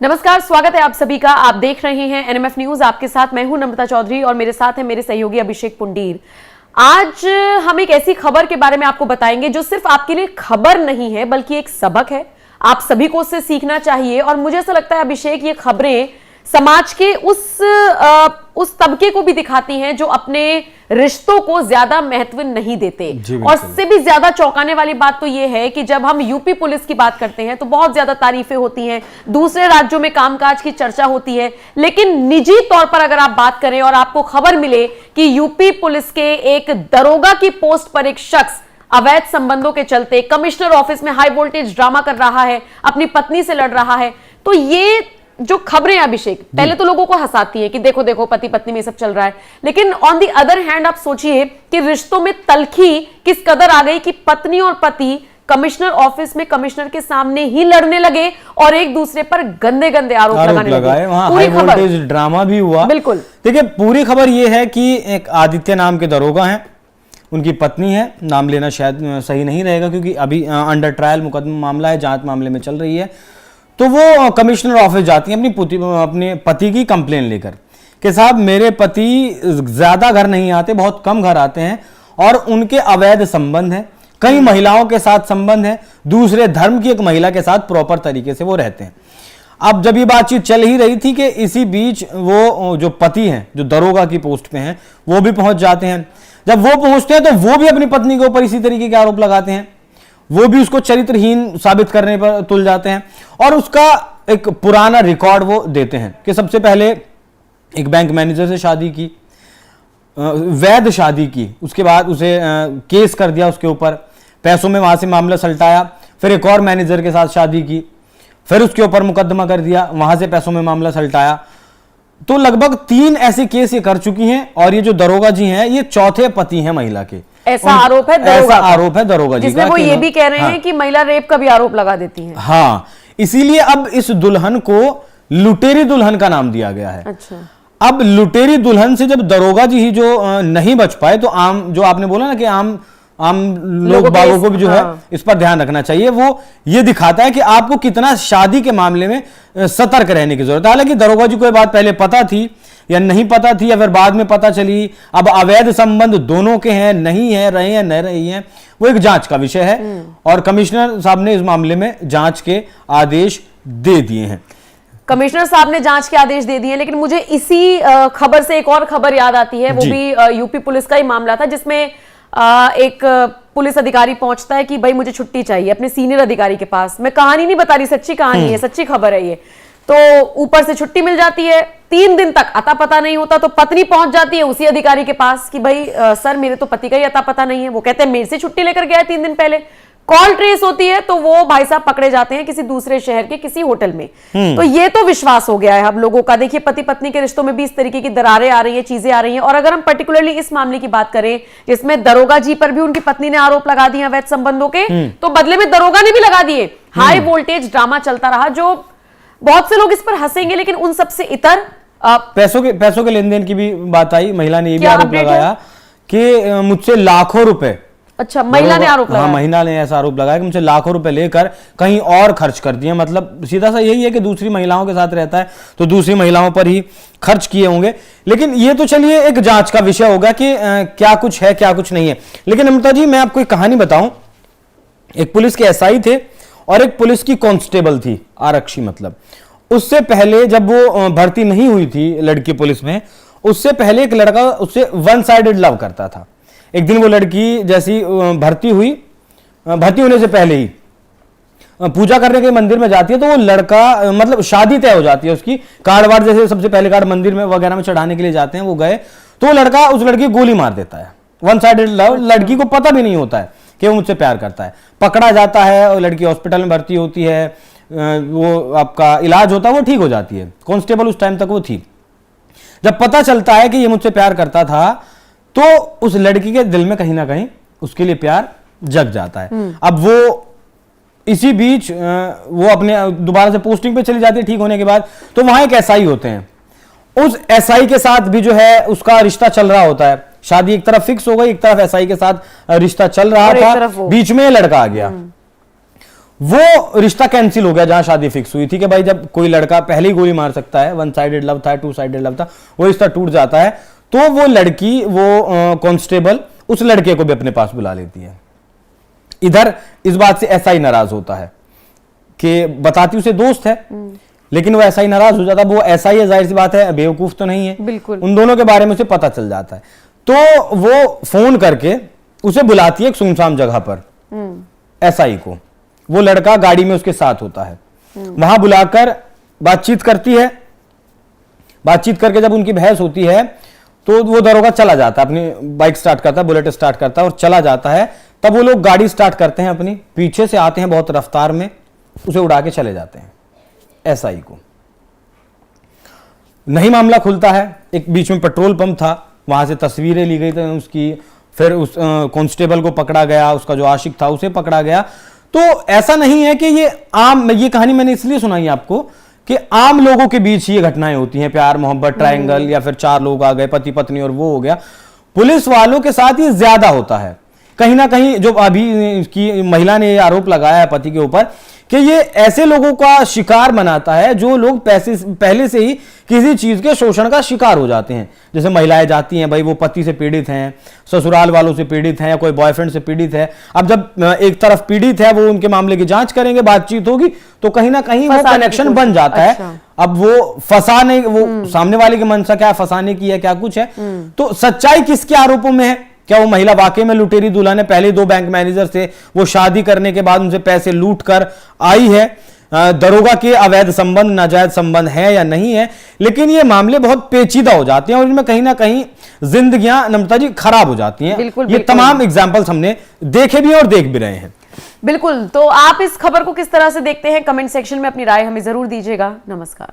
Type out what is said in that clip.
नमस्कार, स्वागत है आप सभी का। आप देख रहे हैं एनएमएफ न्यूज। आपके साथ मैं हूं नम्रता चौधरी और मेरे साथ है मेरे सहयोगी अभिषेक पुंडीर। आज हम एक ऐसी खबर के बारे में आपको बताएंगे जो सिर्फ आपके लिए खबर नहीं है बल्कि एक सबक है। आप सभी को उससे सीखना चाहिए और मुझे ऐसा लगता है अभिषेक, ये खबरें समाज के उस तबके को भी दिखाती हैं जो अपने रिश्तों को ज्यादा महत्व नहीं देते। और इससे भी ज्यादा चौंकाने वाली बात तो यह है कि जब हम यूपी पुलिस की बात करते हैं तो बहुत ज्यादा तारीफें होती हैं, दूसरे राज्यों में कामकाज की चर्चा होती है, लेकिन निजी तौर पर अगर आप बात करें और आपको खबर मिले कि यूपी पुलिस के एक दरोगा की पोस्ट पर एक शख्स अवैध संबंधों के चलते कमिश्नर ऑफिस में हाई वोल्टेज ड्रामा कर रहा है, अपनी पत्नी से लड़ रहा है, तो ये जो खबरें अभिषेक पहले तो लोगों को हंसाती है कि देखो देखो पति पत्नी में सब चल रहा है, लेकिन ऑन दी अदर हैंड आप सोचिए कि रिश्तों में तलखी किस कदर आ गई कि पत्नी और पति कमिश्नर ऑफिस में कमिश्नर के सामने ही लड़ने लगे और एक दूसरे पर गंदे गंदे आरोप लगाने लगे। वहां हाई वोल्टेज ड्रामा भी हुआ। बिल्कुल। देखिए, पूरी खबर यह है कि एक आदित्य नाम के दरोगा हैं, उनकी पत्नी है, नाम लेना शायद सही नहीं रहेगा क्योंकि अभी अंडर ट्रायल मुकदमा मामला है, जांच मामले में चल रही है। तो वो कमिश्नर ऑफिस जाती हैं अपने पति की कंप्लेन लेकर कि साहब मेरे पति ज्यादा घर नहीं आते, बहुत कम घर आते हैं और उनके अवैध संबंध हैं, कई महिलाओं के साथ संबंध है, दूसरे धर्म की एक महिला के साथ प्रॉपर तरीके से वो रहते हैं। अब जब ये बातचीत चल ही रही थी कि इसी बीच वो जो पति हैं, जो दरोगा की पोस्ट पे हैं, वो भी पहुंच जाते हैं। जब वो पहुंचते हैं तो वो भी अपनी पत्नी के ऊपर इसी तरीके के आरोप लगाते हैं, वो भी उसको चरित्रहीन साबित करने पर तुल जाते हैं और उसका एक पुराना रिकॉर्ड वो देते हैं कि सबसे पहले एक बैंक मैनेजर से शादी की, वैध शादी की, उसके बाद उसे केस कर दिया उसके ऊपर, पैसों में वहां से मामला सलटाया, फिर एक और मैनेजर के साथ शादी की, फिर उसके ऊपर मुकदमा कर दिया, वहां से पैसों में मामला सलटाया। तो लगभग 3 ऐसे केस ये कर चुकी हैं और ये जो दरोगा जी हैं ये चौथे पति हैं महिला के। ऐसा आरोप है दरोगा जी जिसमें वो ये भी कह रहे हैं कि महिला रेप का भी आरोप लगा देती है। हाँ, इसीलिए अब इस दुल्हन को लुटेरी दुल्हन का नाम दिया गया है। अच्छा। अब लुटेरी दुल्हन से जब दरोगा जी ही जो नहीं बच पाए तो आम, जो आपने बोला ना कि आम लोग बागों को भी जो है इस पर ध्यान रखना चाहिए, वो ये दिखाता है कि आपको कितना शादी के मामले में सतर्क रहने की जरूरत है। हालांकि दरोगा जी को ये बात पहले पता थी या नहीं पता थी या फिर बाद में पता चली, अब अवैध संबंध दोनों के हैं, नहीं है, रहे हैं, नहीं रही हैं, वो एक जांच का विषय है और कमिश्नर साहब ने इस मामले में जांच के आदेश दे दिए हैं। कमिश्नर साहब ने जांच के आदेश दे दिए, लेकिन मुझे इसी खबर से एक और खबर याद आती है, वो भी यूपी पुलिस का ही मामला था जिसमें एक पुलिस अधिकारी पहुंचता है कि भाई मुझे छुट्टी चाहिए अपने सीनियर अधिकारी के पास। मैं कहानी नहीं बता रही, सच्ची कहानी है, सच्ची खबर है ये। तो ऊपर से छुट्टी मिल जाती है, 3 दिन तक अता पता नहीं होता, तो पत्नी पहुंच जाती है उसी अधिकारी के पास कि भाई सर मेरे तो पति का ही अता पता नहीं है। वो कहते हैं मेरे से छुट्टी लेकर गया 3 दिन पहले। कॉल ट्रेस होती है तो वो भाई साहब पकड़े जाते हैं किसी दूसरे शहर के किसी होटल में। तो ये तो विश्वास हो गया है हम लोगों का। देखिए, पति पत्नी के रिश्तों में भी इस तरीके की दरारें आ रही है, चीजें आ रही हैं। और अगर हम पर्टिकुलरली इस मामले की बात करें जिसमें दरोगा जी पर भी उनकी पत्नी ने आरोप लगा दिए अवैध संबंधों के, तो बदले में दरोगा ने भी लगा दिए। हाई वोल्टेज ड्रामा चलता रहा, जो बहुत से लोग इस पर हंसेंगे, लेकिन उन सबसे इतर पैसों के लेन देन की भी बात आई। महिला ने ये भी आरोप लगाया कि मुझसे लाखों रुपए, अच्छा, महिला ने आरोप लगाया। हाँ, महिला ने ऐसा आरोप लगाया कि मुझसे लाखों रुपए लेकर कहीं और खर्च कर दिए। मतलब सीधा सा यही है कि दूसरी महिलाओं के साथ रहता है तो दूसरी महिलाओं पर ही खर्च किए होंगे। लेकिन ये तो चलिए एक जांच का विषय होगा कि क्या कुछ है क्या कुछ नहीं है। लेकिन अमृता जी, मैं आपको एक कहानी बताऊं। एक पुलिस के एसआई थे और एक पुलिस की कांस्टेबल थी, आरक्षी मतलब। उससे पहले जब वो भर्ती नहीं हुई थी लड़की पुलिस में, उससे पहले एक लड़का उससे वन साइडेड लव करता था। एक दिन वो लड़की जैसी भर्ती होने से पहले ही पूजा करने के मंदिर में जाती है तो वो लड़का, मतलब शादी तय हो जाती है उसकी। कार्ड वार्ड जैसे सबसे पहले कार्ड मंदिर में वगैरह में चढ़ाने के लिए जाते हैं, वो गए तो वो लड़का उस लड़की को गोली मार देता है। वन साइडेड लव, लड़की को पता भी नहीं होता है कि वो मुझसे प्यार करता है। पकड़ा जाता है और लड़की हॉस्पिटल में भर्ती होती है, वो आपका इलाज होता है, वो ठीक हो जाती है। कांस्टेबल उस टाइम तक वो थी। जब पता चलता है कि ये मुझसे प्यार करता था तो उस लड़की के दिल में कहीं ना कहीं उसके लिए प्यार जग जाता है। अब वो इसी बीच वो अपने दोबारा से पोस्टिंग पे चली जाती है ठीक होने के बाद, तो वहां एक एसआई होते हैं। उस एसआई के साथ भी जो है उसका रिश्ता चल रहा होता है। शादी एक तरफ फिक्स हो गई, एक तरफ एसआई के साथ रिश्ता चल रहा था, बीच में लड़का आ गया। वो रिश्ता कैंसिल हो गया जहां शादी फिक्स हुई थी कि भाई जब कोई लड़का पहले ही गोली मार सकता है, वन साइडेड लव था, टू साइडेड लव था, वो रिश्ता टूट जाता है, तो वो लड़की, वो कांस्टेबल उस लड़के को भी अपने पास बुला लेती है। इधर इस बात से ऐसा ही नाराज होता है कि बताती उसे दोस्त है, लेकिन वो ऐसा ही नाराज हो जाता है। वो ऐसा ही है, जाहिर सी बात है, बेवकूफ तो नहीं है, बिल्कुल। उन दोनों के बारे में उसे पता चल जाता है, तो वो फोन करके उसे बुलाती है एक सुनसान जगह पर, एसआई को। वो लड़का गाड़ी में उसके साथ होता है, वहां बुलाकर बातचीत करती है। बातचीत करके जब उनकी बहस होती है तो वो दरोगा चला जाता है, अपनी बाइक स्टार्ट करता है, बुलेट स्टार्ट करता है और चला जाता है। तब वो लोग गाड़ी स्टार्ट करते हैं अपनी, पीछे से आते हैं बहुत रफ्तार में, उसे उड़ा के चले जाते हैं एसआई को। नहीं मामला खुलता है, एक बीच में पेट्रोल पंप था, वहां से तस्वीरें ली गई थी उसकी, फिर उस कांस्टेबल को पकड़ा गया, उसका जो आशिक था उसे पकड़ा गया। तो ऐसा नहीं है कि ये कहानी मैंने इसलिए सुनाई आपको कि आम लोगों के बीच ये घटनाएं होती हैं, प्यार मोहब्बत ट्रायंगल, या फिर चार लोग आ गए, पति पत्नी और वो हो गया। पुलिस वालों के साथ ये ज्यादा होता है कहीं ना कहीं। जो अभी की महिला ने आरोप लगाया है पति के ऊपर कि ये ऐसे लोगों का शिकार बनाता है जो लोग पहले से ही किसी चीज के शोषण का शिकार हो जाते हैं। जैसे महिलाएं जाती हैं, भाई वो पति से पीड़ित हैं, ससुराल वालों से पीड़ित हैं, या कोई बॉयफ्रेंड से पीड़ित है। अब जब एक तरफ पीड़ित है, वो उनके मामले की जांच करेंगे, बातचीत होगी, तो कहीं ना कहीं वो कनेक्शन बन जाता है। अब वो फंसाने, वो सामने वाले की मंशा क्या फंसाने की है, क्या कुछ है। तो सच्चाई किसके आरोपों में है? क्या वो महिला वाकई में लुटेरी दुल्हन है? पहले 2 बैंक मैनेजर से वो शादी करने के बाद उनसे पैसे लूट कर आई है? दरोगा के अवैध संबंध, नाजायज संबंध है या नहीं है? लेकिन ये मामले बहुत पेचीदा हो जाते हैं और इनमें कहीं ना कहीं जिंदगियां नम्रता जी खराब हो जाती हैं। बिल्कुल, ये बिल्कुल। तमाम एग्जाम्पल्स हमने देखे भी और देख भी रहे हैं। बिल्कुल। तो आप इस खबर को किस तरह से देखते हैं? कमेंट सेक्शन में अपनी राय हमें जरूर दीजिएगा। नमस्कार।